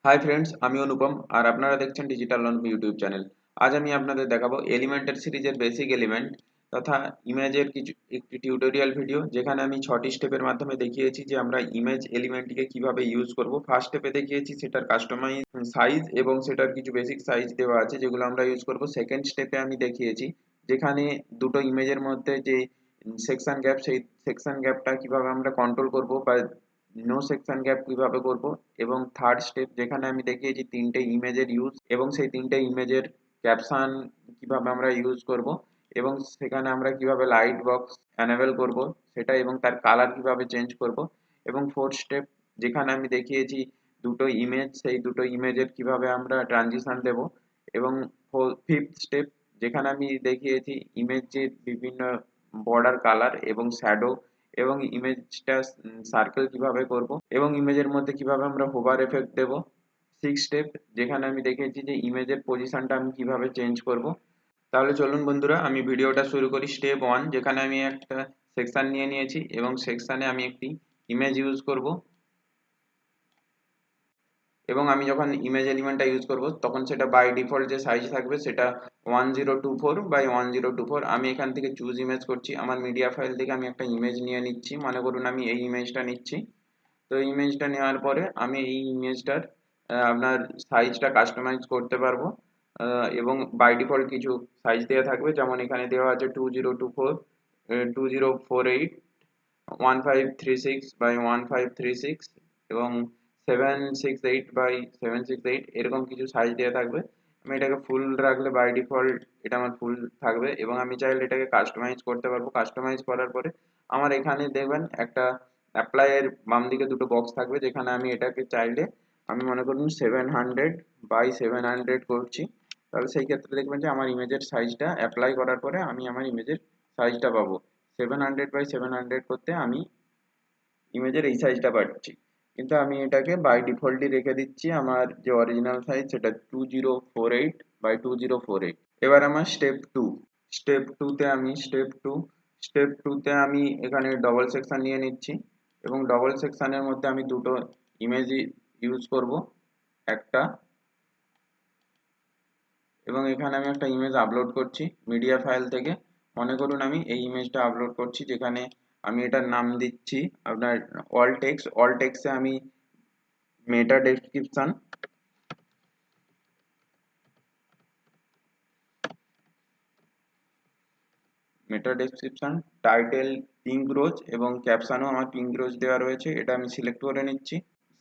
Hi friends, আমি অনুপম আর আপনারা দেখছেন ডিজিটাল অনুপ ইউটিউব চ্যানেল। আজ আমি আপনাদের দেখাবো এলিমেন্টের সিরিজের বেসিক এলিমেন্ট তথা ইমেজের কিছু একটি টিউটোরিয়াল ভিডিও, যেখানে আমি 6টি স্টেপের মাধ্যমে দেখিয়েছি যে আমরা ইমেজ এলিমেন্টটিকে কিভাবে ইউজ করব। ফার্স্ট স্টেপে দেখিয়েছি সেটার কাস্টমাইজ সাইজ এবং সেটার কিছু বেসিক সাইজ দেওয়া আছে যেগুলো আমরা ইউজ করব। সেকেন্ড স্টেপে আমি দেখিয়েছি যেখানে দুটো ইমেজের মধ্যে যে সেকশন গ্যাপ, সেই সেকশন গ্যাপটা কিভাবে আমরা কন্ট্রোল করব বা নো সেকশন গ্যাপ কিভাবে করব। এবং থার্ড স্টেপ যেখানে আমি দেখিয়েছি তিনটে ইমেজের ইউজ এবং সেই তিনটে ইমেজের ক্যাপশন কিভাবে আমরা ইউজ করব এবং সেখানে আমরা কিভাবে লাইট বক্স এনেবল করব সেটা এবং তার কালার কিভাবে চেঞ্জ করব। এবং ফোর্থ স্টেপ যেখানে আমি দেখিয়েছি দুটো ইমেজ, সেই দুটো ইমেজের কিভাবে আমরা ট্রানজিশন দেব। এবং ফিফথ স্টেপ যেখানে আমি দেখিয়েছি ইমেজের বিভিন্ন বর্ডার কালার এবং শ্যাডো এবং ইমেজটা সার্কেল কিভাবে করব এবং ইমেজের মধ্যে কিভাবে আমরা হোভার এফেক্ট দেব। সিক্স স্টেপ যেখানে আমি দেখেছি যে ইমেজের পজিশনটা আমি কিভাবে চেঞ্জ করব। তাহলে চলুন বন্ধুরা, আমি ভিডিওটা শুরু করি। স্টেপ 1 যেখানে আমি একটা সেকশন নিয়ে নিয়েছি এবং সেকশনে আমি একটি ইমেজ ইউজ করব এবং আমি যখন ইমেজ এলিমেন্টটা ইউজ করব তখন সেটা বাই ডিফল্ট যে সাইজ থাকবে সেটা 1024 বাই 1024। আমি এখান থেকে চুজ ইমেজ করছি, আমার মিডিয়া ফাইল থেকে আমি একটা ইমেজ নিয়ে নিচ্ছি। মনে করুন আমি এই ইমেজটা নিচ্ছি। তো ইমেজটা নেওয়ার পরে আমি এই ইমেজটার আপনার সাইজটা কাস্টমাইজ করতে পারবো এবং বাই ডিফল্ট কিছু সাইজ দেওয়া থাকবে, যেমন এখানে দেওয়া আছে 2024 2048 বাই 1536 এবং 768 বাই 768 এরকম কিছু সাইজ দেওয়া থাকবে। আমি এটাকে ফুল রাখলে বাই ডিফল্ট এটা আমার ফুল থাকবে এবং আমি চাইলে এটাকে কাস্টমাইজ করতে পারবো। কাস্টমাইজ করার পরে আমার এখানে দেখবেন একটা অ্যাপ্লাই এর বাম দিকে দুটো বক্স থাকবে, যেখানে আমি এটাকে চাইলে আমি মনে করুন 700 বাই 700 করছি। তাহলে সেই ক্ষেত্রে দেখবেন যে আমার ইমেজের সাইজটা অ্যাপ্লাই করার পরে আমি আমার ইমেজের সাইজটা পাবো। 700 বাই 700 করতে আমি ইমেজের এই সাইজটা পাচ্ছি, কিন্তু আমি এটাকে বাই ডিফল্টই রেখে দিচ্ছি। আমার যে অরিজিনাল সাইজ সেটা 2048 বাই 2048। এবার আমার স্টেপ টুতে আমি এখানে ডবল সেকশন নিয়ে নিচ্ছি এবং ডবল সেকশনের মধ্যে আমি দুটো ইমেজ ইউজ করব একটা, এবং এখানে আমি একটা ইমেজ আপলোড করছি মিডিয়া ফাইল থেকে। মনে করুন আমি এই ইমেজটা আপলোড করছি, যেখানে আমি এটার নাম দিচ্ছি আপনার অল টেক্সটে আমি মেটা ডেসক্রিপশন টাইটেল পিঙ্ক রোজ এবং ক্যাপশনও আমার পিঙ্ক রোজ দেওয়া রয়েছে, এটা আমি সিলেক্ট করে নিচ্ছি।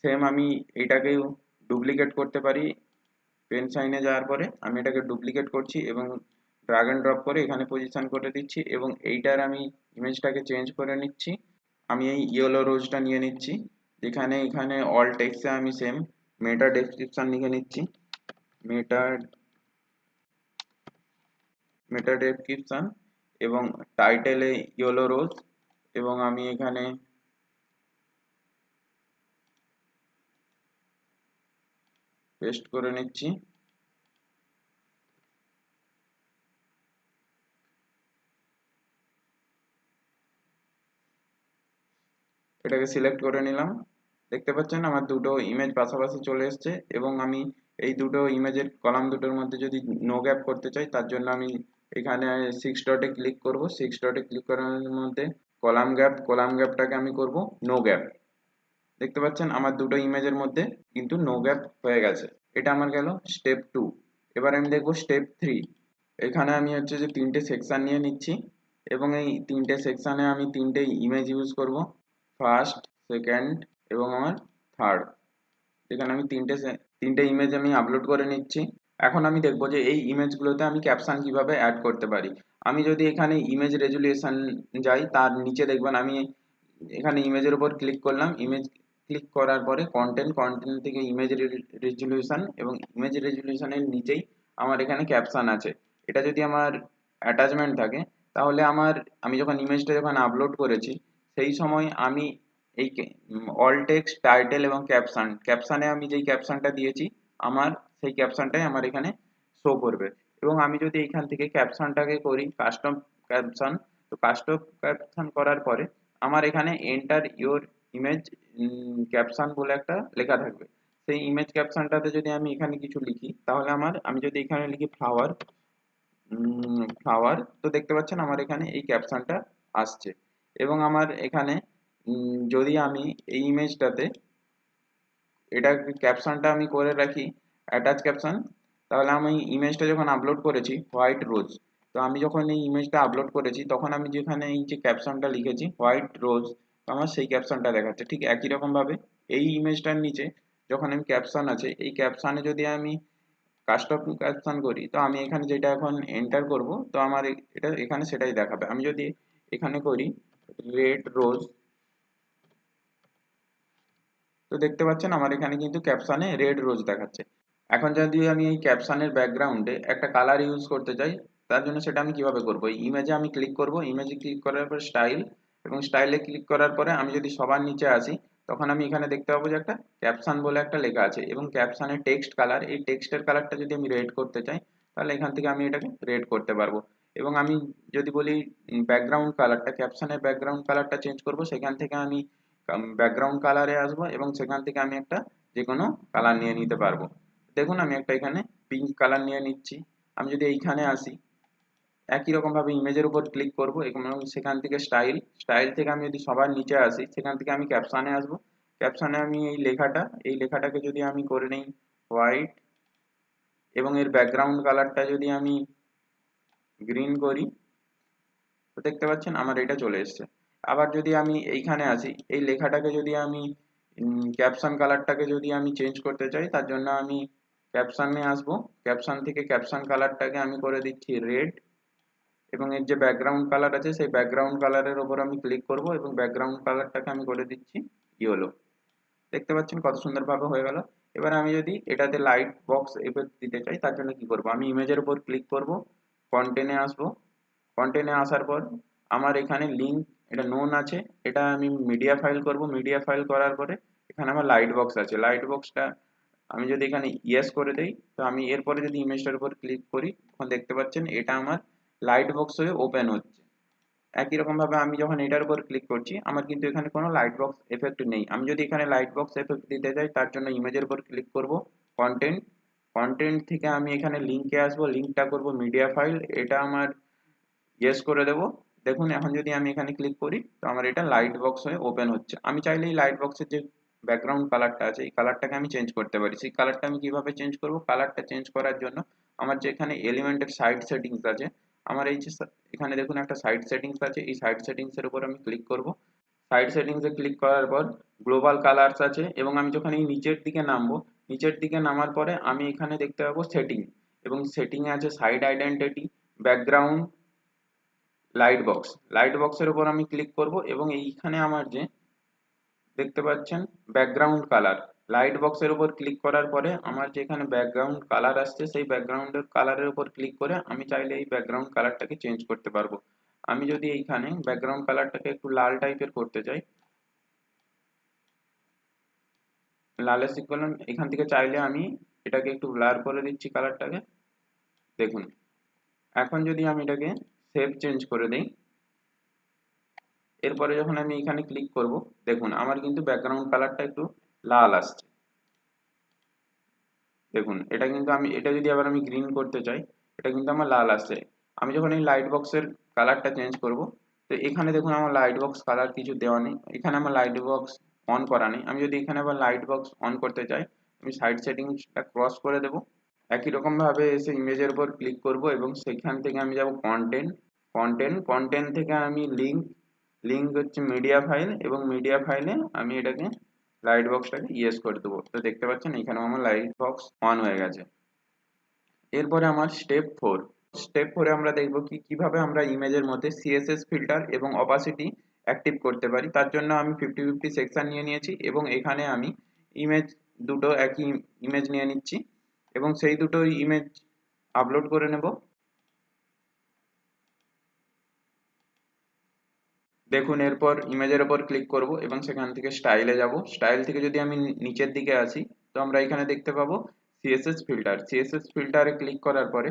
সেম আমি এটাকেও ডুপ্লিকেট করতে পারি। পেন সাইনে যাওয়ার পরে আমি এটাকে ডুপ্লিকেট করছি এবং ড্রাগ এন্ড ড্রপ করে এখানে পজিশন করে দিচ্ছি এবং এইটার আমি ইমেজটাকে চেঞ্জ করে নিচ্ছি। আমি এই ইয়েলো রোজটা নিয়ে নিচ্ছি, যেখানে এখানে অল টেক্সটে আমি সেম মেটা ডেসক্রিপশন লিখে নিচ্ছি, মেটা মেটা ডেসক্রিপশন এবং টাইটেলে ইয়েলো রোজ এবং আমি এখানে পেস্ট করে নিচ্ছি। এটাকে সিলেক্ট করে নিলাম। দেখতে পাচ্ছেন আমার দুটো ইমেজ পাশাপাশি চলে এসেছে এবং আমি এই দুটো ইমেজের কলাম দুটোর মধ্যে যদি নো গ্যাপ করতে চাই তার জন্য আমি এখানে 6 ডটে ক্লিক করব। 6 ডটে ক্লিক করার মধ্যে কলাম গ্যাপটাকে আমি করব নো গ্যাপ। দেখতে পাচ্ছেন আমার দুটো ইমেজের মধ্যে কিন্তু নো গ্যাপ হয়ে গেছে। এটা আমার গেল স্টেপ 2। এবার আমি দেখব স্টেপ 3। এখানে আমি হচ্ছে যে তিনটে সেকশন নিয়ে নিচ্ছি এবং এই তিনটে সেকশনে আমি তিনটে ইমেজ ইউজ করব, ফার্স্ট, সেকেন্ড এবং আমার থার্ড। এখানে আমি তিনটে ইমেজ আমি আপলোড করে নিচ্ছি। এখন আমি দেখব যে এই ইমেজগুলোতে আমি ক্যাপশন কিভাবে অ্যাড করতে পারি। আমি যদি এখানে ইমেজ রেজুলেশন যাই, তার নিচে দেখবেন আমি এখানে ইমেজের উপর ক্লিক করলাম। ইমেজ ক্লিক করার পরে কন্টেন্ট থেকে ইমেজ রেজুলেশন এবং ইমেজ রেজুলেশনের নিচেই আমার এখানে ক্যাপশন আছে। এটা যদি আমার অ্যাটাচমেন্ট থাকে তাহলে আমি যখন ইমেজটা আপলোড করেছি সেই সময় আমি এই অল টেক্সট, টাইটেল এবং ক্যাপশনে আমি যেই ক্যাপশনটা দিয়েছি আমার সেই ক্যাপশনটাই আমার এখানে শো করবে। এবং আমি যদি এখান থেকে ক্যাপশনটাকে করি কাস্টম ক্যাপশন, তো কাস্টম ক্যাপশন করার পরে আমার এখানে এন্টার ইওর ইমেজ ক্যাপশন বলে একটা লেখা থাকবে। সেই ইমেজ ক্যাপশনটাতে যদি আমি এখানে কিছু লিখি, তাহলে আমি যদি এখানে লিখি ফ্লাওয়ার, ফ্লাওয়ার, তো দেখতে পাচ্ছেন আমার এখানে এই ক্যাপশনটা আসছে। এবং আমার এখানে যদি আমি এই ইমেজটাতে এটা ক্যাপশনটা আমি করে রাখি অ্যাটাচ ক্যাপশন, তাহলে আমি ইমেজটা যখন আপলোড করেছি হোয়াইট রোজ, তো আমি যখন এই ইমেজটা আপলোড করেছি তখন আমি যেখানে এই যে ক্যাপশনটা লিখেছি হোয়াইট রোজ, আমার সেই ক্যাপশনটা দেখাচ্ছে। ঠিক একই রকম ভাবে এই ইমেজটার নিচে যখন আমি ক্যাপশন আছে, এই ক্যাপশনে যদি আমি কাস্টম ক্যাপশন করি, তো আমি এখানে যেটা এখন এন্টার করব, তো আমার এটা এখানে সেটাই দেখাবে। আমি যদি এখানে করি রেড রোজ, তো দেখতে পাচ্ছেন আমার এখানে কিন্তু ক্যাপশনে রেড রোজ দেখাচ্ছে। এখন যদি আমি এই ক্যাপশনের ব্যাকগ্রাউন্ডে একটা কালার ইউজ করতে চাই, তার জন্য সেটা আমি কিভাবে করব? এই ইমেজে আমি ক্লিক করব, ইমেজে ক্লিক করার পর স্টাইল, এবং স্টাইলে ক্লিক করার পরে আমি যদি সবার নিচে আসি, তখন আমি এখানে দেখতে পাবো যে একটা ক্যাপশন বলে একটা লেখা আছে, এবং ক্যাপশনের টেক্সট কালার, এই টেক্সটের কালারটা যদি আমি রেড করতে চাই, তাহলে এখান থেকে আমি এটাকে রেড করতে পারবো। এবং আমি যদি বলি ব্যাকগ্রাউন্ড কালারটা, ক্যাপশনের ব্যাকগ্রাউন্ড কালারটা চেঞ্জ করব, সেখান থেকে আমি ব্যাকগ্রাউন্ড কালারে আসবো এবং সেখান থেকে আমি একটা যে কোনো কালার নিয়ে নিতে পারবো। দেখুন আমি একটা এখানে পিঙ্ক কালার নিয়ে নিচ্ছি। আমি যদি এইখানে আসি, একই রকম ভাবে ইমেজের উপর ক্লিক করব এবং সেখান থেকে স্টাইল, স্টাইল থেকে আমি যদি সবার নিচে আসি, সেখান থেকে আমি ক্যাপশনে আসবো। ক্যাপশনে আমি এই লেখাটাকে যদি আমি করে নিই হোয়াইট, এবং এর ব্যাকগ্রাউন্ড কালারটা যদি আমি গ্রিন করি, তো দেখতে পাচ্ছেন আমার এটা চলে এসেছে। আবার যদি আমি এইখানে আসি, এই লেখাটাকে যদি আমি ক্যাপশন কালারটাকে যদি আমি চেঞ্জ করতে চাই, তার জন্য আমি ক্যাপশনে আসবো। ক্যাপশন থেকে ক্যাপশন কালারটাকে আমি করে দিচ্ছি রেড, এবং এর যে ব্যাকগ্রাউন্ড কালার আছে সেই ব্যাকগ্রাউন্ড কালারের উপর আমি ক্লিক করব এবং ব্যাকগ্রাউন্ড কালারটাকে আমি করে দিচ্ছি ইয়েলো। দেখতে পাচ্ছেন কত সুন্দরভাবে হয়ে গেল। এবার আমি যদি এটাতে লাইট বক্স এফেক্ট দিতে চাই, তার জন্য কি করব? আমি ইমেজের উপর ক্লিক করব, কন্টেন্টে আসবো, কন্টেন্টে আসার পর আমার এখানে লিঙ্ক, এটা নোন আছে, এটা আমি মিডিয়া ফাইল করব। মিডিয়া ফাইল করার পরে এখানে আমার লাইট বক্স আছে, লাইট বক্সটা আমি যদি এখানে ইয়েস করে দেই, তো আমি এরপরে যদি ইমেজটার উপর ক্লিক করি, তখন দেখতে পাচ্ছেন এটা আমার লাইট বক্স হয়ে ওপেন হচ্ছে। একই রকম ভাবে আমি যখন এটার উপর ক্লিক করছি, আমার কিন্তু এখানে কোনো লাইট বক্স এফেক্ট নেই। আমি যদি এখানে লাইট বক্স এফেক্ট দিতে চাই, তার জন্য ইমেজের উপর ক্লিক করব, কন্টেন্ট, কন্টেন্ট থেকে আমি এখানে লিঙ্কে আসবো, লিঙ্কটা করব মিডিয়া ফাইল, এটা আমার ইয়েস করে দেব। দেখুন এখন যদি আমি এখানে ক্লিক করি, তো আমার এটা লাইট বক্স হয়ে ওপেন হচ্ছে। আমি চাইলে এই লাইট বক্সের যে ব্যাকগ্রাউন্ড কালারটা আছে, এই কালারটাকে আমি চেঞ্জ করতে পারি। সেই কালারটা আমি কিভাবে চেঞ্জ করব? কালারটা চেঞ্জ করার জন্য আমার যে এখানে এলিমেন্টের সাইড সেটিংস আছে, আমার এই যে এখানে দেখুন একটা সাইড সেটিংস আছে, এই সাইড সেটিংস এর উপর আমি ক্লিক করব। সাইড সেটিংস এ ক্লিক করার পর গ্লোবাল কালারস আছে, এবং আমি যখন এই নিচের দিকে নামবো, নিচের দিকে নামার পরে আমি এখানে দেখতে পাবো সেটিং, এবং সেটিং এ আছে side identity, background, light box. Light বক্সের উপর আমি ক্লিক করব এবং এইখানে আমার যে দেখতে পাচ্ছেন ব্যাকগ্রাউন্ড কালার, লাইট বক্সের উপর ক্লিক করার পরে আমার যে এখানে ব্যাকগ্রাউন্ড কালার আসছে, সেই ব্যাকগ্রাউন্ডের কালারের উপর ক্লিক করে আমি চাইলে এই ব্যাকগ্রাউন্ড কালারটাকে চেঞ্জ করতে পারবো। আমি যদি এইখানে ব্যাকগ্রাউন্ড কালারটাকে একটু লাল টাইপের করতে চাই, লালে ক্লিক করলাম, এখান থেকে চাইলে আমি এটাকে একটু ব্লার করে দিচ্ছি কালারটাকে। দেখুন এখন যদি আমি এটাকে শেপ চেঞ্জ করে দেই, এরপরে যখন আমি এখানে ক্লিক করব, দেখুন আমার কিন্তু ব্যাকগ্রাউন্ড কালারটা একটু লাল আসছে। দেখুন এটা কিন্তু এটা যদি আবার আমি গ্রিন করতে চাই, এটা কিন্তু আমার লাল আসছে। আমি যখন এই লাইট বক্সের কালারটা চেঞ্জ করব, তো এখানে দেখুন আমার লাইট বক্স কালার কিছু দেওয়া নেই, এখানে আমার লাইট বক্স অন করা নেই। আমি যদি এখানে আবার লাইট বক্স অন করতে চাই, আমি সাইড সেটিংসটা ক্রস করে দেব। একই রকম ভাবে এসে ইমেজের উপর ক্লিক করব এবং সেখান থেকে আমি যাব কন্টেন্ট, কন্টেন্ট থেকে আমি লিঙ্ক, লিঙ্ক হচ্ছে মিডিয়া ফাইল, এবং মিডিয়া ফাইলে আমি এটাকে লাইট বক্সটাকে ইয়েস করে দেবো। তো দেখতে পাচ্ছেন এখানেও আমার লাইট বক্স অন হয়ে গেছে। এরপরে আমার স্টেপ 4 আমরা দেখব কিভাবে আমরা ইমেজের মধ্যে সিএসএস ফিল্টার এবং অপাসিটি অ্যাক্টিভ করতে পারি। তার জন্য আমি 50-50 সেকশন নিয়ে নিয়েছি, এবং এখানে আমি ইমেজ দুটো একই ইমেজ নিয়ে নিচ্ছি এবং সেই দুটো ইমেজ আপলোড করে নেব। দেখুন এরপর ইমেজের উপর ক্লিক করব এবং সেখান থেকে স্টাইলে যাব। স্টাইল থেকে যদি আমি নিচের দিকে আসি, তো আমরা এখানে দেখতে পাবো সিএসএস ফিল্টার। সিএসএস ফিল্টারে ক্লিক করার পরে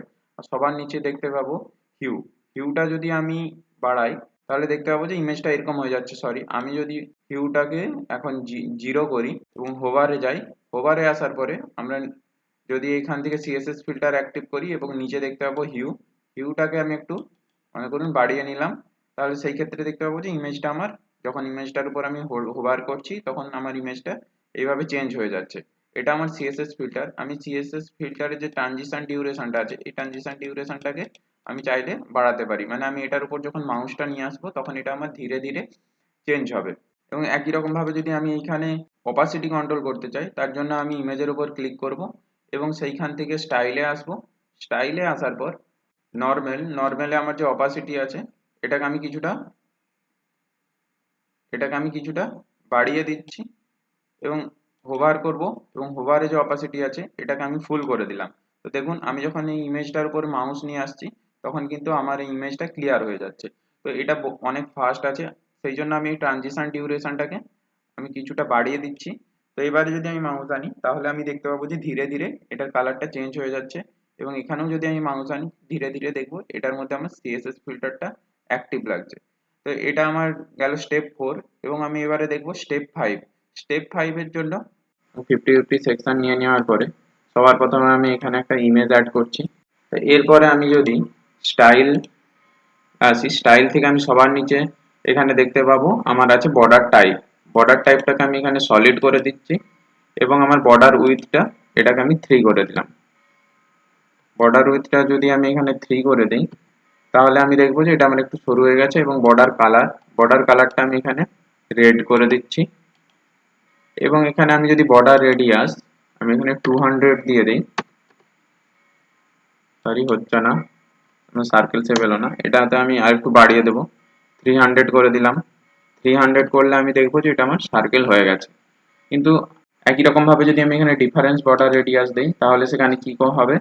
সবার নিচে দেখতে পাবো হিউটা যদি আমি বাড়াই, তাহলে দেখতে পাবো যে ইমেজটা এরকম হয়ে যাচ্ছে। সরি, আমি যদি হিউটাকে এখন 0 করি এবং হোভারে যাই, হোভারে আসার পরে আমরা যদি এখান থেকে সিএসএস ফিল্টার অ্যাক্টিভ করি এবং নিচে দেখতে পাবো হিউটাকে আমি একটু মনে করুন বাড়িয়ে নিলাম, তাহলে সেই ক্ষেত্রে দেখতে পাবো যে ইমেজটা আমার, যখন ইমেজটার উপর আমি হোভার করছি তখন আমার ইমেজটা এইভাবে চেঞ্জ হয়ে যাচ্ছে। এটা আমার সিএসএস ফিল্টার। আমি সিএসএস ফিল্টারের যে ট্রানজিশন ডিউরেশনটা আছে, এই ট্রানজিশন ডিউরেশনটাকে আমি চাইলে বাড়াতে পারি, মানে আমি এটার উপর যখন মাউসটা নিয়ে আসবো তখন এটা আমার ধীরে ধীরে চেঞ্জ হবে। এবং একই রকম ভাবে যদি আমি এইখানে অপাসিটি কন্ট্রোল করতে চাই, তার জন্য আমি ইমেজের উপর ক্লিক করব এবং সেইখান থেকে স্টাইলে আসবো। স্টাইলে আসার পর নর্মালে আমার যে অপাসিটি আছে এটাকে আমি কিছুটা বাড়িয়ে দিচ্ছি এবং হোভার করব এবং হোভারে যে অপাসিটি আছে এটাকে আমি ফুল করে দিলাম। তো দেখুন আমি যখন এই ইমেজটার উপর মাউস নিয়ে আসছি তখন কিন্তু আমার এই ইমেজটা ক্লিয়ার হয়ে যাচ্ছে। তো এটা অনেক ফাস্ট আছে, সেই জন্য আমি এই ট্রানজিশন ডিউরেশনটাকে আমি কিছুটা বাড়িয়ে দিচ্ছি। তো এবারে যদি আমি মাউস আনি তাহলে আমি দেখতে পাবো যে ধীরে ধীরে এটার কালারটা চেঞ্জ হয়ে যাচ্ছে এবং এখানেও যদি আমি মাউস আনি ধীরে ধীরে দেখবো এটার মধ্যে আমার সিএসএস ফিল্টারটা অ্যাক্টিভ লাগছে। তো এটা আমার গেল স্টেপ 4 এবং আমি এবারে দেখবো স্টেপ 5। স্টেপ 5 এর জন্য 50-50 সেকশন নিয়ে নেওয়ার পরে সবার প্রথমে আমি এখানে একটা ইমেজ অ্যাড করছি। তো এরপরে আমি যদি স্টাইল আসি, স্টাইল থেকে আমি সবার নিচে এখানে দেখতে পাবো আমার আছে বর্ডার টাইপটাকে আমি এখানে সলিড করে দিচ্ছি এবং আমার বর্ডার উইথটা এটাকে আমি 3 করে দিলাম। বর্ডার উইথটা যদি আমি এখানে 3 করে দিই তাহলে আমি দেখবো যে এটা আমার একটু সরু হয়ে গেছে এবং বর্ডার কালারটা আমি এখানে রেড করে দিচ্ছি এবং এখানে আমি যদি বর্ডার রেডিয়াস আমি এখানে 200 দিয়ে দিই, সরি হচ্ছে না, সার্কেল শেপ এলো না, এটাতে আমি আর একটু বাড়িয়ে দেবো, 300 করে দিলাম। 300 করলে আমি দেখবো যে এটা আমার সার্কেল হয়ে গেছে। কিন্তু একই রকম ভাবে যদি আমি এখানে ডিফারেন্স বর্ডার রেডিয়াস দিই তাহলে সেখানে কি হবে,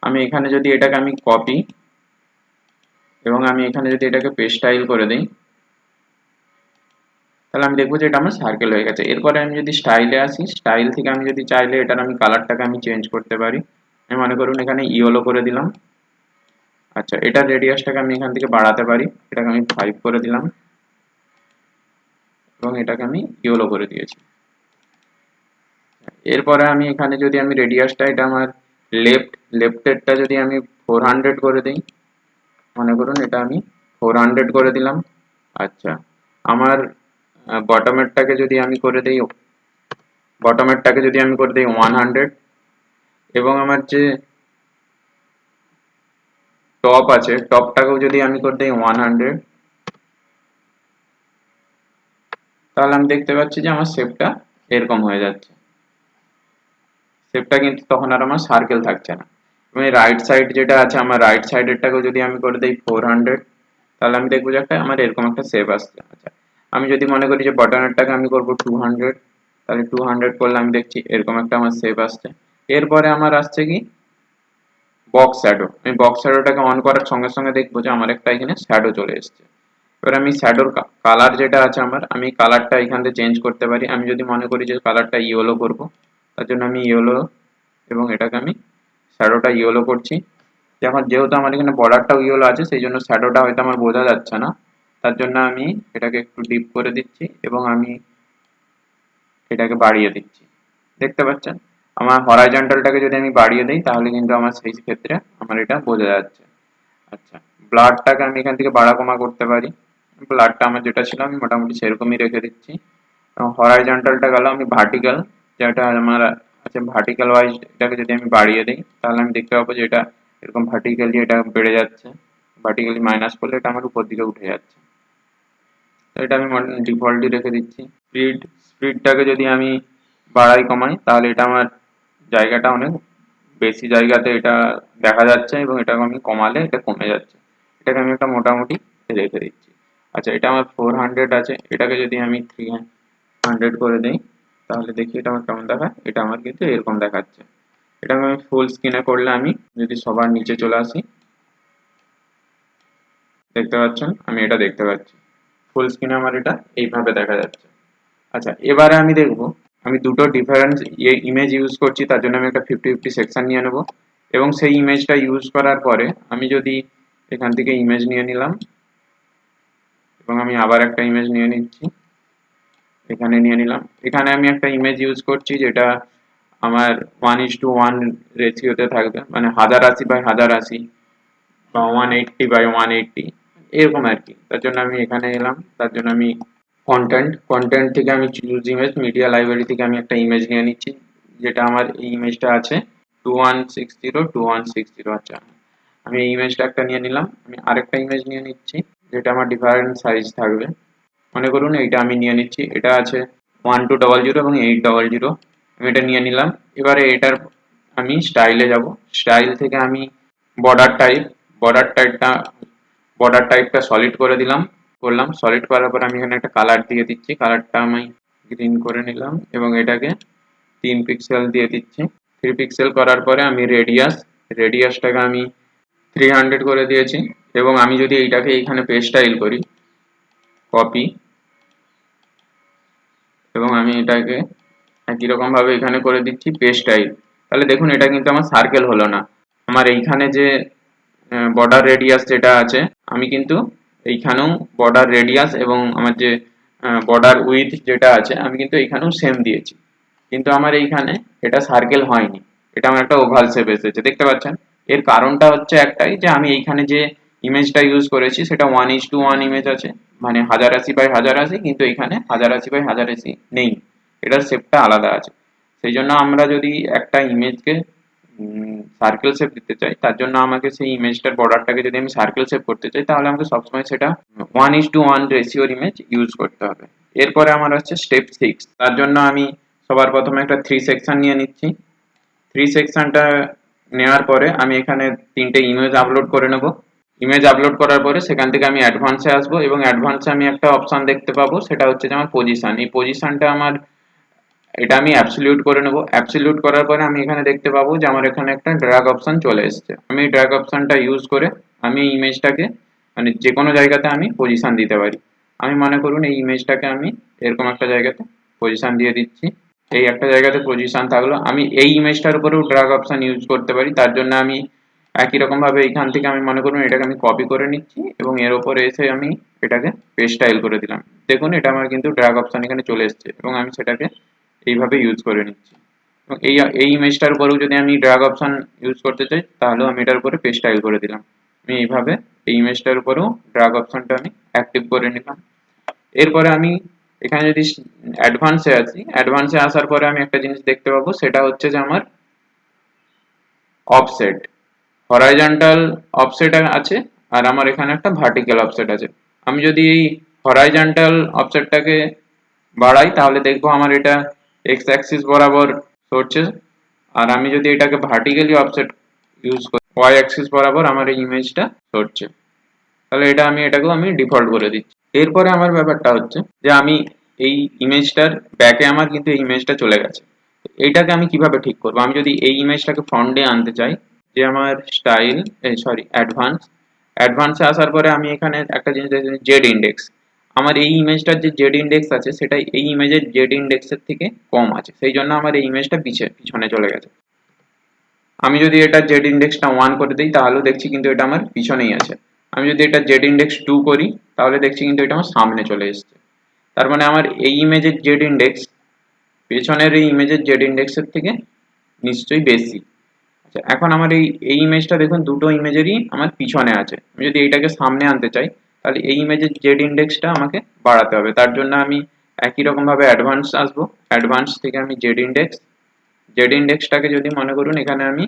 আমি এখানে যদি এটাকে আমি কপি এবং আমি এখানে যদি এটাকে পেস্ট স্টাইল করে দিই তাহলে আমি দেখবো যে এটা আমার সার্কেল হয়ে গেছে। এরপরে আমি যদি স্টাইলে আসি, স্টাইল থেকে আমি যদি চাইলে এটার আমি কালারটাকে আমি চেঞ্জ করতে পারি। আমি মনে করুন এখানে ইয়েলো করে দিলাম। আচ্ছা, এটার রেডিয়াসটাকে আমি এখান থেকে বাড়াতে পারি, এটাকে আমি 5 করে দিলাম এবং এটাকে আমি ইয়েলো করে দিয়েছি। এরপরে আমি এখানে যদি আমি রেডিয়াসটা এটা আমার লেফটেরটা যদি আমি 400 করে দিই, মনে করুন এটা আমি 400 করে দিলাম। আচ্ছা, আমার বটমেরটাকে যদি আমি করে দিই 100 এবং আমার যে টপ আছে টপটাকেও যদি আমি করে দিই 100, তাহলে আমি দেখতে পাচ্ছি যে আমার শেপটা এরকম হয়ে যাচ্ছে। শেপটা কিন্তু তখন আর আমার সার্কেল থাকছে না। এবং রাইট সাইড যেটা আছে আমার রাইট সাইডেরটাকেও যদি আমি করে দিই 400, তাহলে আমি দেখবো যে একটা আমার এরকম একটা শেপ আসছে। আচ্ছা, আমি যদি মনে করি যে বটনেরটাকে আমি করবো 200, তাহলে 200 করলে আমি দেখছি এরকম একটা আমার শেপ আসছে। এরপরে আমার আসছে কি বক্স শ্যাডো। আমি বক্স শ্যাডোটাকে অন করার সঙ্গে সঙ্গে দেখবো যে আমার একটা এখানে শ্যাডো চলে এসছে। এবার আমি শ্যাডোর কালার যেটা আছে আমি কালারটা এখান থেকে চেঞ্জ করতে পারি। আমি যদি মনে করি যে কালারটা ইয়েলো করব, তার জন্য আমি ইয়েলো এবং এটাকে আমি শ্যাডোটা ইয়েলো করছি। যেহেতু আমার এখানে বর্ডারটাও ইয়েলো আছে সেই জন্য শ্যাডোটা হয়তো আমার বোঝা যাচ্ছে না, তার জন্য আমি এটাকে একটু ডিপ করে দিচ্ছি এবং আমি এটাকে বাড়িয়ে দিচ্ছি। দেখতে পাচ্ছেন আমার হরাইজন্টালটাকে যদি আমি বাড়িয়ে দিই তাহলে কিন্তু আমার সেই ক্ষেত্রে আমার এটা বোঝা যাচ্ছে। আচ্ছা, ব্লাডটাকে আমি এখান থেকে বাড়া কমা করতে পারি। ব্লাডটা আমার যেটা ছিল আমি মোটামুটি সেরকমই রেখে দিচ্ছি এবং হরাইজন্টালটা গেল আমি ভার্টিক্যাল, যেটা আমার আছে ভার্টিক্যাল ওয়াইজ এটাকে যদি আমি বাড়িয়ে দিই তাহলে আমি দেখতে পাবো যে এটা এরকম ভার্টিক্যালি এটা বেড়ে যাচ্ছে, ভার্টিক্যালি মাইনাস করলে এটা আমার উপর দিকে উঠে যাচ্ছে। তো এটা আমি ডিফল্টই রেখে দিচ্ছি। স্পিডটাকে যদি আমি বাড়াই কমাই তাহলে এটা আমার জায়গাটা অনেক বেশি জায়গাতে এটা দেখা যাচ্ছে এবং এটাকে আমি কমালে এটা কমে যাচ্ছে। এটাকে আমি একটা মোটামুটি রেখে দিচ্ছি। আচ্ছা, এটা আমার 400 আছে, এটাকে যদি আমি 300 করে দিই তাহলে দেখি এটা আমার কেমন দেখায়। এটা আমার কিন্তু এরকম দেখাচ্ছে। এটাকে আমি ফুল স্ক্রিনে করলে আমি যদি সবার নিচে চলে আসি দেখতে পাচ্ছেন আমি এটা দেখতে পাচ্ছি ফুল স্ক্রিনে আমার এটা এইভাবে দেখা যাচ্ছে। আচ্ছা, এবারে আমি দেখবো আমি দুটো ডিফারেন্ট ইমেজ ইউজ করছি, তার জন্য আমি একটা 50-50 সেকশন নিয়ে নেব এবং সেই ইমেজটা ইউজ করার পরে আমি যদি এখান থেকে ইমেজ নিয়ে নিলাম এবং আমি আবার একটা ইমেজ নিয়ে নিচ্ছি, এখানে নিয়ে নিলাম। এখানে আমি একটা ইমেজ ইউজ করছি যেটা আমার 1:1 রেশিওতে থাকবে, মানে 1080x1080 বা 180x180 এরকম আর কি। তার জন্য আমি এখানে এলাম, তার জন্য আমি কন্টেন্ট থেকে আমি চুজ ইমেজ, মিডিয়া লাইব্রেরি থেকে আমি একটা ইমেজ নিয়ে নিচ্ছি, যেটা আমার এই ইমেজটা আছে 2160 আচ্ছা, আমি এই ইমেজটা একটা নিয়ে নিলাম। আমি আরেকটা ইমেজ নিয়ে নিচ্ছি যেটা আমার ডিফারেন্ট সাইজ থাকবে। মনে করুন এইটা আমি নিয়ে নিচ্ছি, এটা আছে 1200 এবং 800, আমি এটা নিয়ে নিলাম। এবারে এটার আমি স্টাইলে যাব, স্টাইল থেকে আমি বর্ডার টাইপ বর্ডার টাইপটা সলিড করে করলাম। সলিড করার পর আমি এখানে একটা কালার দিয়ে দিচ্ছি, কালারটা আমি গ্রিন করে নিলাম এবং এটাকে 3 পিক্সেল দিয়ে দিচ্ছি। 3 পিক্সেল করার পরে আমি রেডিয়াসটাকে আমি 300 করে দিয়েছি। এবং আমি যদি এইটাকে এখানে পেস্ট স্টাইল করি, কপি, এবং আমি এটাকে একই রকম ভাবে এখানে করে দিচ্ছি পেস্ট স্টাইল, তাহলে দেখুন এটা কিন্তু আমার সার্কেল হলো না। আমার এইখানে যে বর্ডার রেডিয়াস যেটা আছে, আমি কিন্তু এইখানেও বর্ডার রেডিয়াস এবং আমার যে বর্ডার উইথ যেটা আছে আমি কিন্তু এইখানেও সেম দিয়েছি, কিন্তু আমার এইখানে এটা সার্কেল হয়নি, এটা আমার একটা ওভাল শেপ এসেছে, দেখতে পাচ্ছেন। এর কারণটা হচ্ছে একটাই, যে আমি এইখানে যে ইমেজটা ইউজ করেছি সেটা 1:1 ইমেজ আছে, মানে 1080x1080, কিন্তু এখানে 1080x1080 নেই, এটার শেপটা আলাদা আছে। সেই জন্য আমরা যদি একটা ইমেজকে সার্কেল শেপ দিতে চাই, তার জন্য আমাকে সেই ইমেজটার বর্ডারটাকে যদি আমি সার্কেল শেপ করতে চাই, তাহলে আমাকে সবসময় সেটা 1:1 রেশিওর ইমেজ ইউজ করতে হবে। এরপরে আমার হচ্ছে স্টেপ 6, তার জন্য আমি সবার প্রথমে একটা 3 সেকশন নিয়ে নিচ্ছি। 3 সেকশনটা নেওয়ার পরে আমি এখানে 3টে ইমেজ আপলোড করে নেব। ইমেজ আপলোড করার পরে সেখান থেকে আমি অ্যাডভান্সে আসবো, এবং অ্যাডভান্সে আমি একটা অপশন দেখতে পাবো, সেটা হচ্ছে যে আমার পজিশন। এই পজিশনটা এটা আমি অ্যাবসলিউট করে নেব। অ্যাবসলিউট করার পরে আমি এখানে দেখতে পাবো যে আমার এখানে একটা ড্র্যাগ অপশন চলে এসেছে। আমি এই ড্র্যাগ অপশনটা ইউজ করে আমি এই ইমেজটাকে মানে যে কোনো জায়গাতে আমি পজিশন দিতে পারি। আমি মনে করুন এই ইমেজটাকে আমি এরকম একটা জায়গাতে পজিশন দিয়ে দিচ্ছি, এই একটা জায়গাতে পজিশন থাকলো। আমি এই ইমেজটার উপরেও ড্র্যাগ অপশন ইউজ করতে পারি, তার জন্য আমি একই রকম ভাবে এইখান থেকে আমি মনে করুন এটাকে আমি কপি করে নিচ্ছি এবং এর উপরে এসে আমি এটাকে পেস্ট স্টাইল করে দিলাম। দেখুন এটা আমার কিন্তু ড্র্যাগ অপশন এখানে চলে এসেছে এবং আমি সেটাকে এইভাবে ইউজ করে নিচ্ছি। এবং এই ইমেজটার উপরেও যদি আমি ড্র্যাগ অপশন ইউজ করতে চাই, তাহলেও আমি এটার উপরে পেস্ট স্টাইল করে দিলাম। আমি এইভাবে এই ইমেজটার উপরেও ড্র্যাগ অপশনটা আমি অ্যাক্টিভ করে নিলাম। এরপরে আমি এখানে যদি অ্যাডভান্সে আসি, অ্যাডভান্সে আসার পরে আমি একটা জিনিস দেখতে পাবো, সেটা হচ্ছে যে আমার অফসেট, হরাইজন্টাল অফসেট আছে, আর আমার এখানে একটা ভার্টিক্যাল অফসেট আছে। আমি যদি এই হরাইজন্টাল অফসেটটাকে বাড়াই, তাহলে দেখবো আমার এটা এক্স অ্যাক্সিস বরাবর সরছে, আর আমি যদি এটাকে ভার্টিক্যালি অফসেট ইউজ করি, ওয়াই অ্যাক্সিস বরাবর আমার এই ইমেজটা সরছে। তাহলে এটাকেও আমি ডিফল্ট করে দিচ্ছি। এরপরে আমার ব্যাপারটা হচ্ছে যে আমি এই ইমেজটার ব্যাকে আমার কিন্তু এই ইমেজটা চলে গেছে, এইটাকে আমি কিভাবে ঠিক করবো? আমি যদি এই ইমেজটাকে ফ্রন্টে আনতে চাই, যে আমার স্টাইল অ্যাডভান্সে আসার পরে আমি এখানে একটা জিনিস দেখছি, জেড ইন্ডেক্স। আমার এই ইমেজটার যে জেড ইন্ডেক্স আছে সেটা এই ইমেজের জেড ইন্ডেক্সের থেকে কম আছে, সেই জন্য আমার এই ইমেজটা পিছনে চলে গেছে। আমি যদি এটা জেড ইন্ডেক্সটা 1 করে দিই, তাহলেও দেখছি কিন্তু এটা আমার পিছনেই আছে। আমি যদি এটা জেড ইন্ডেক্স 2 করি, তাহলে দেখছি কিন্তু এটা আমার সামনে চলে এসেছে। তার মানে আমার এই ইমেজের জেড ইন্ডেক্স পেছনের এই ইমেজের জেড ইন্ডেক্সের থেকে নিশ্চয়ই বেশি। আচ্ছা, এখন আমার এই ইমেজটা দেখুন, দুটো ইমেজেরই আমার পিছনে আছে। আমি যদি এইটাকে সামনে আনতে চাই, তাহলে এই ইমেজের জেড ইন্ডেক্সটা আমাকে বাড়াতে হবে। তার জন্য আমি একই রকম ভাবে অ্যাডভান্স আসবো, অ্যাডভান্স থেকে আমি জেড ইন্ডেক্সটাকে যদি মনে করুন এখানে আমি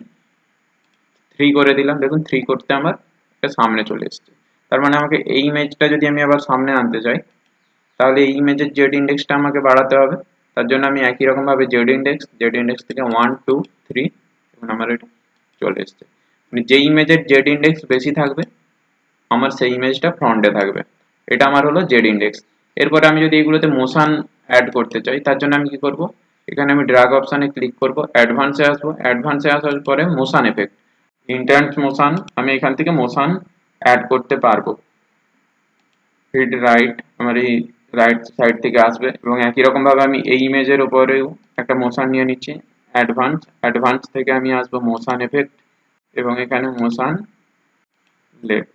3 করে দিলাম, দেখুন 3 করতে আমার এটা সামনে চলে এসেছে। তার মানে আমাকে এই ইমেজটা যদি আমি আবার সামনে আনতে চাই, তাহলে এই ইমেজের জেড ইন্ডেক্সটা আমাকে বাড়াতে হবে। তার জন্য আমি একই রকম ভাবে জেড ইন্ডেক্স থেকে 1 2 3, এবং আমার এটা চলে এসেছে। মানে যে ইমেজের জেড ইন্ডেক্স বেশি থাকবে আমার সেই ইমেজটা ফ্রন্টে থাকবে। এটা আমার হলো জেড ইন্ডেক্স। এরপরে আমি যদি এগুলোতে মোশন অ্যাড করতে চাই, তার জন্য আমি কি করব, এখানে আমি ড্র্যাগ অপশনে ক্লিক করব, অ্যাডভান্সে আসবো, অ্যাডভান্সে আসার পরে মোশন এফেক্ট, ইনস্ট্যান্ট মোশন, আমি এখান থেকে মোশন অ্যাড করতে পারবো। ফিড রাইট আমার এই রাইট সাইড থেকে আসবে, এবং একই রকম ভাবে আমি এই ইমেজের উপরেও একটা মোশন নিয়ে নিচ্ছি, অ্যাডভান্স থেকে আমি আসবো মোশন এফেক্ট, এবং এখানে মোশন লেফট।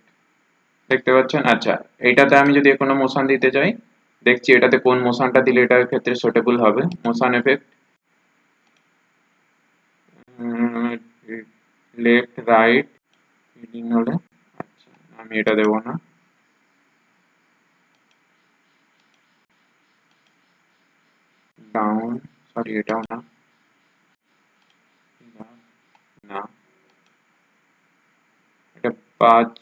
দেখতে পাচ্ছেন। আচ্ছা, এইটাতে আমি যদি কোনো মোশন দিতে চাই, দেখছি এটাতে কোন মোশনটা দিলে এটার ক্ষেত্রে সুটেবল হবে। Motion effect, left right healing হলে, আচ্ছা আমি এটা দেবো না। ডাউন, সরি এটাও না, না এটা 5,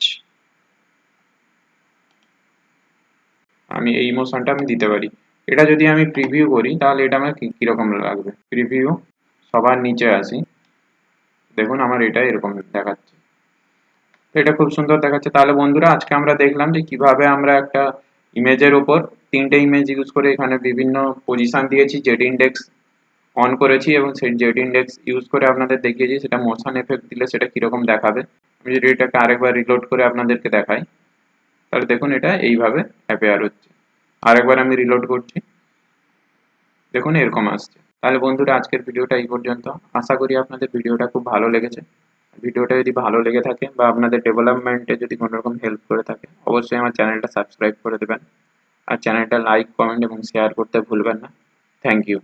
আমি এই মোশনটা আমি দিতে পারি। এটা যদি আমি প্রিভিউ করি তাহলে এটা আমার কিরকম লাগবে। প্রিভিউ, সবার নিচে আসি, দেখুন আমার এটা এরকম দেখাচ্ছে। তো এটা খুব সুন্দর দেখাচ্ছে। তাহলে বন্ধুরা আজকে আমরা দেখলাম যে কিভাবে আমরা একটা ইমেজের উপর 3টে ইমেজ ইউজ করে এখানে বিভিন্ন পজিশন দিয়েছি, জেড ইন্ডেক্স অন করেছি এবং সেই জেড ইন্ডেক্স ইউজ করে আপনাদের দেখিয়েছি সেটা মোশন এফেক্ট দিলে সেটা কিরকম দেখাবে। আমি যদি এটাকে আরেকবার রিলোড করে আপনাদেরকে দেখাই, তাহলে দেখুন এটা এইভাবে অ্যাপেয়ার হচ্ছে। আরেকবার আমি রিলোড করছি, দেখুন এরকম আসছে। তাহলে বন্ধুরা আজকের ভিডিওটা এই পর্যন্ত। আশা করি আপনাদের ভিডিওটা খুব ভালো লেগেছে। ভিডিওটা যদি ভালো লেগে থাকে বা আপনাদের ডেভেলপমেন্টে যদি কোনো রকম হেল্প করে থাকে, অবশ্যই আমার চ্যানেলটা সাবস্ক্রাইব করে দেবেন। আর চ্যানেলটা লাইক, কমেন্ট এবং শেয়ার করতে ভুলবেন না। Thank you.